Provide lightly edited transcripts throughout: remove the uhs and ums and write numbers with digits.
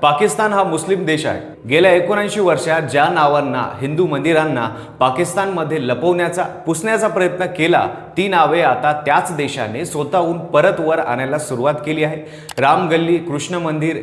पाकिस्तान हा मुस्लिम देश आहे। गेल्या 79 वर्षात ज्या नावांना हिंदू मंदिरांना पाकिस्तानमध्ये लपवण्याचा पुसण्याचा प्रयत्न केला, ती नावे आता त्याच देशाने स्वतःहून परत वर आणायला सुरुवात केली आहे। राम गल्ली, कृष्ण मंदिर,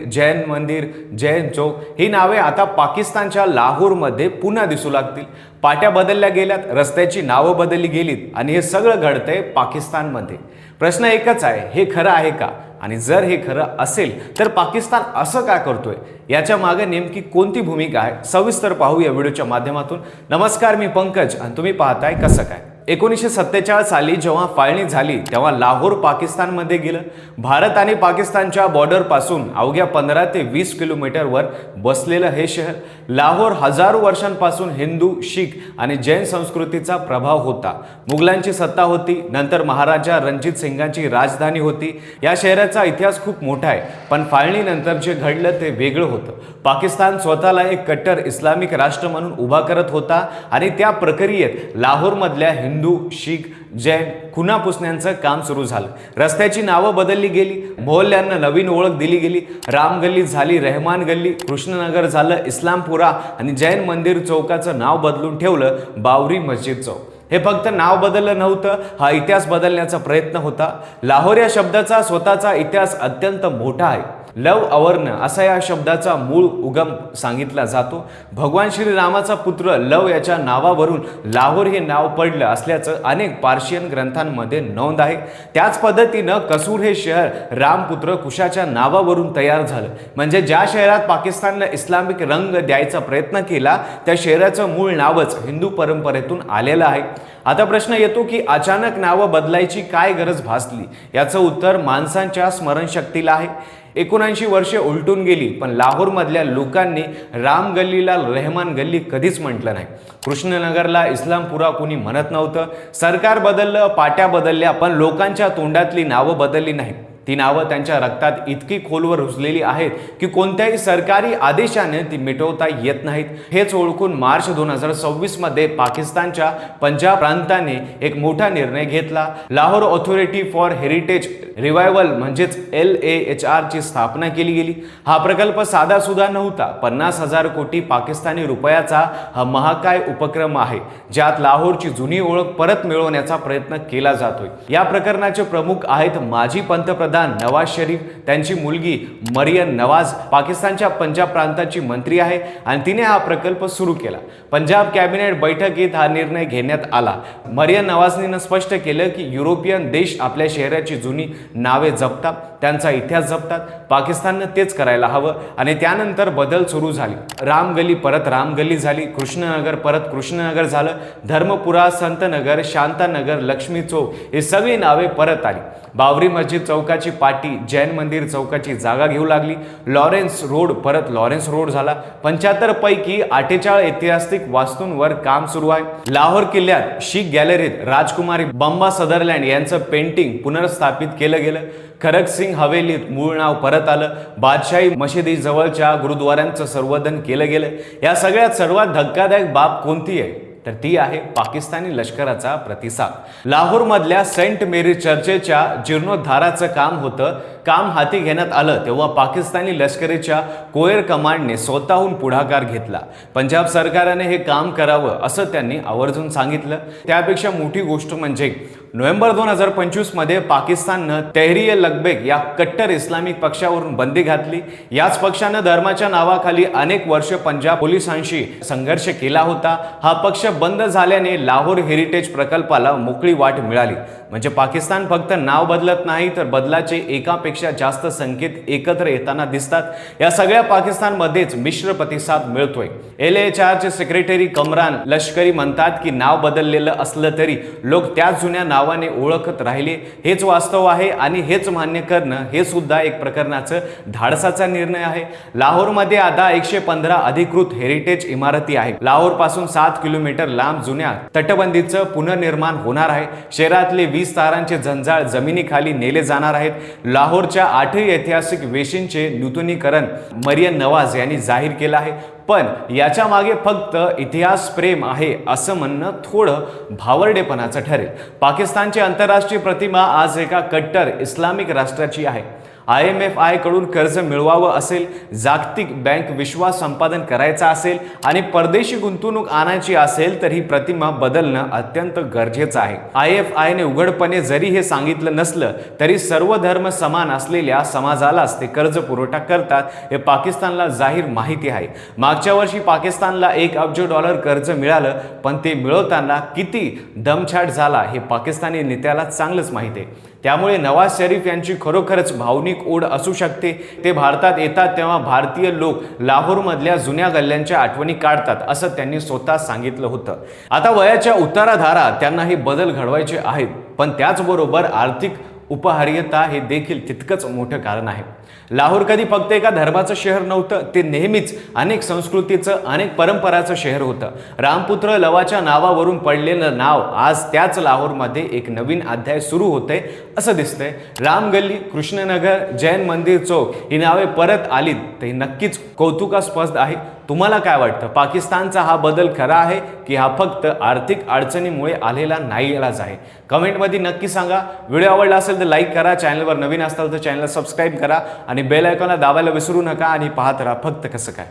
जैन चौक ही नावे आता पाकिस्तानच्या लाहोरमध्ये पुन्हा दिसू लागतील। पाट्या बदलल्या गेल्यात, रस्त्याची नावं बदलली गेलीत आणि हे सगळं घडतंय पाकिस्तानमध्ये। प्रश्न एकच आहे, हे खरं आहे का? आणि जर हे खरं असेल तर पाकिस्तान असं का करतोय? याच्या मागे नेमकी कोणती भूमिका आहे? सविस्तर पाहू या व्हिडिओच्या माध्यमातून। नमस्कार, मी पंकज आणि तुम्ही पाहताय कसं काय। 1947 साली जेव्हा फाळणी झाली तेव्हा लाहोर पाकिस्तानमध्ये गेलं। भारत आणि पाकिस्तानच्या बॉर्डर पासून अवघ्या 15 ते 20 किलोमीटरवर बसलेलं हे शहर लाहोर हजारो वर्षांपासून हिंदू, शीख आणि जैन संस्कृतीचा प्रभाव होता। मुघलांची सत्ता होती, नंतर महाराजा रणजित सिंगांची राजधानी होती। या शहराचा इतिहास खूप मोठा आहे, पण फाळणीनंतर जे घडलं ते वेगळं होतं। पाकिस्तान स्वतःला एक कट्टर इस्लामिक राष्ट्र म्हणून उभा करत होता आणि त्या प्रक्रियेत लाहोरमधल्या हिंदू, शीख, जैन खुना पुसण्याचं काम सुरू झालं। रस्त्याची नावं बदलली गेली, मोहल्ल्यांना नवीन ओळख दिली गेली। राम गल्ली झाली रहमान गल्ली, कृष्णनगर झालं इस्लामपुरा आणि जैन मंदिर चौकाचं नाव बदलून ठेवलं बाबरी मस्जिद चौक। हे फक्त नाव बदललं नव्हतं, हा इतिहास बदलण्याचा प्रयत्न होता। लाहोर या शब्दाचा स्वतःचा इतिहास अत्यंत मोठा आहे। लव अवर्ण असा या शब्दाचा मूळ उगम सांगितला जातो। भगवान श्रीरामाचा पुत्र लव याच्या नावावरून लाहोर हे नाव पडलं असल्याचं अनेक पार्शियन ग्रंथांमध्ये नोंद आहे। त्याच पद्धतीनं कसूर हे शहर रामपुत्र कुशाच्या नावावरून तयार झालं। म्हणजे ज्या शहरात पाकिस्तानला इस्लामिक रंग द्यायचा प्रयत्न केला त्या शहराचं मूळ नावच हिंदू परंपरेतून आलेलं आहे। आता प्रश्न येतो की अचानक नावं बदलायची काय गरज भासली? याचं उत्तर माणसांच्या स्मरणशक्तीला आहे। 79 वर्षे उलटून गेली, पण लाहोरमधल्या लोकांनी राम गल्लीला रहमान गल्ली कधीच म्हटलं नाही। कृष्णनगरला इस्लामपुरा कोणी म्हणत नव्हतं। सरकार बदललं, पाट्या बदलल्या, पण लोकांच्या तोंडातली नावं बदलली नाही। ती नावं त्यांच्या रक्तात इतकी खोलवर रुजलेली आहेत की कोणत्याही सरकारी आदेशाने ती मिटवता येत नाहीत। हेच ओळखून मार्च 2026 मध्ये पाकिस्तानच्या पंजाब प्रांताने एक मोठा निर्णय घेतला। Lahore authority for heritage revival म्हणजेच LAHR ची स्थापना केली गेली। हा प्रकल्प साधा सुद्धा नव्हता। 50,000 कोटी पाकिस्तानी रुपयाचा हा महाकाय उपक्रम आहे, ज्यात लाहोरची जुनी ओळख परत मिळवण्याचा प्रयत्न केला जातोय। या प्रकरणाचे प्रमुख आहेत माजी पंतप्रधान नवाज शरीफ, त्यांची मुलगी मरियम नवाज पाकिस्तानच्या पंजाब प्रांताची मंत्री आहे आणि तिने हा प्रकल्प सुरू केला। पंजाब कॅबिनेट बैठकीत हा निर्णय घेण्यात आला। मरियम नवाजने स्पष्ट केलं की युरोपियन देश आपल्या शहराची जुनी नावे जपतात, त्यांचा इतिहास जपतात। पाकिस्तानने तेच करायला हवं आणि त्यानंतर बदल सुरू झाले। राम गल्ली परत राम गल्ली झाली, कृष्णनगर परत कृष्णनगर झालं, धर्मपुरा, संतनगर, शांतानगर, लक्ष्मी चौक ही सगळी नावे परत आली। बाबरी मस्जिद चौकाची पाटी जैन मंदिर चौकाची जागा घेऊ लागली। लॉरेन्स रोड परत लॉरेन्स रोड झाला। 75 पैकी 48 ऐतिहासिक वास्तूंवर काम सुरू आहे। लाहोर किल्ल्यात शीख गॅलरीत राजकुमारी बंबा सदरलँड यांचं पेंटिंग पुनर्स्थापित केलं गेलं। खरक सिंग हवेलीत मूळ नाव परत आलं। बादशाही मशिदीजवळच्या गुरुद्वारांचं संवर्धन केलं गेलं। या सगळ्यात सर्वात धक्कादायक बाब कोणती आहे? तर ती आहे पाकिस्तानी लष्कराचा प्रतिसाद। लाहोरमधल्या सेंट मेरी चर्चच्या जीर्णोद्धाराचं काम होतं। काम हाती घेण्यात आलं तेव्हा पाकिस्तानी लष्करीच्या कोयर कमांडने स्वतःहून पुढाकार घेतला। पंजाब सरकारने हे काम करावं असं त्यांनी आवर्जून सांगितलं। त्यापेक्षा मोठी गोष्ट म्हणजे नोव्हेंबर 2025 मध्ये पाकिस्ताननं तेहरीक-ए-लबैक या कट्टर इस्लामिक पक्षावरून बंदी घातली। याच पक्षानं धर्माच्या नावाखाली अनेक वर्ष पंजाब पोलिसांशी संघर्ष केला होता। हा पक्ष बंद झाल्याने लाहोर हेरिटेज प्रकल्पाला मोकळी वाट मिळाली। म्हणजे पाकिस्तान फक्त नाव बदलत नाही तर बदलाचे एकापेक्षा जास्त संकेत एकत्र येताना दिसतात। या सगळ्या पाकिस्तानमध्येच मिश्र प्रतिसाद मिळतोय। LAHR चे सेक्रेटरी कमरान लष्करी म्हणतात की नाव बदललेलं असलं तरी लोक त्याच जुन्या नावाने ओळखत राहिले। हेच वास्तव आहे आणि हेच मान्य करणं हे सुद्धा एक प्रकरणाचं धाडसाचा निर्णय आहे। लाहोरमध्ये आता 115 अधिकृत हेरिटेज इमारती आहेत। लाहोर पासून 7 किलोमीटर लांब जुन्या तटबंदीचं पुनर्निर्माण होणार आहे। शहरातले 20 तारांचे जंजाळ जमिनीखाली नेले जाणार आहेत। लाहोरच्या 8 ऐतिहासिक वेशींचे नूतनीकरण मरियम नवाज यांनी जाहीर केलं आहे। पण याच्या मागे फक्त इतिहास प्रेम आहे असं म्हणणं थोडं भावरडेपणाचं ठरेल। पाकिस्तानची आंतरराष्ट्रीय प्रतिमा आज एका कट्टर इस्लामिक राष्ट्राची आहे। IMFI कडून कर्ज मिळवावं असेल, जागतिक बँक विश्वास संपादन करायचा असेल आणि परदेशी गुंतवणूक आणायची असेल तर ही प्रतिमा बदलणं अत्यंत गरजेचं आहे. IFI ने उघडपणे जरी हे सांगितलं नसलं तरी सर्व धर्म समान असलेल्या समाजालाच ते कर्ज पुरवठा करतात हे पाकिस्तानला जाहीर माहिती आहे. मागच्या वर्षी पाकिस्तानला $1 अब्ज कर्ज मिळालं, पण ते मिळवताना किती दमछाट झाला हे पाकिस्तानी नेत्याला चांगलंच माहिती आहे. त्यामुळे नवाज शरीफ यांची खरोखरच भावनिक ओढ असू शकते. ते भारतात येतात तेव्हा भारतीय लोक लाहोरमधल्या जुन्या गल्ल्यांच्या आठवणी काढतात असं त्यांनी स्वतः सांगितलं होतं. आता वयाच्या उताराधारात त्यांना हे बदल घडवायचे आहेत, पण त्याचबरोबर आर्थिक उपहार्यता हे देखील तितकंच मोठं कारण आहे. लाहोर कधी फक्त एका धर्माचं शहर नव्हतं, ते नेहमीच अनेक संस्कृतीचं, अनेक परंपराचं शहर होतं. रामपुत्र लवाच्या नावावरून पडलेलं नाव आज त्याच लाहोरमध्ये एक नवीन अध्याय सुरू होते असं दिसतंय. राम गल्ली, कृष्णनगर, जैन मंदिर चौक ही नावे परत आलीत तर ही नक्कीच कौतुकास्पद आहे. तुम्हाला काय वाटतं? पाकिस्तानचा हा बदल खरा आहे की हा फक्त आर्थिक अडचणीमुळे आलेला नाईलाज आहे? कमेंटमध्ये नक्की सांगा. व्हिडिओ आवडला असेल तर लाईक करा, चॅनलवर नवीन असाल तर चॅनलला सबस्क्राईब करा आणि बेल आयकॉनला दाबायला विसरू नका आणि पाहत राहा फक्त कसं काय.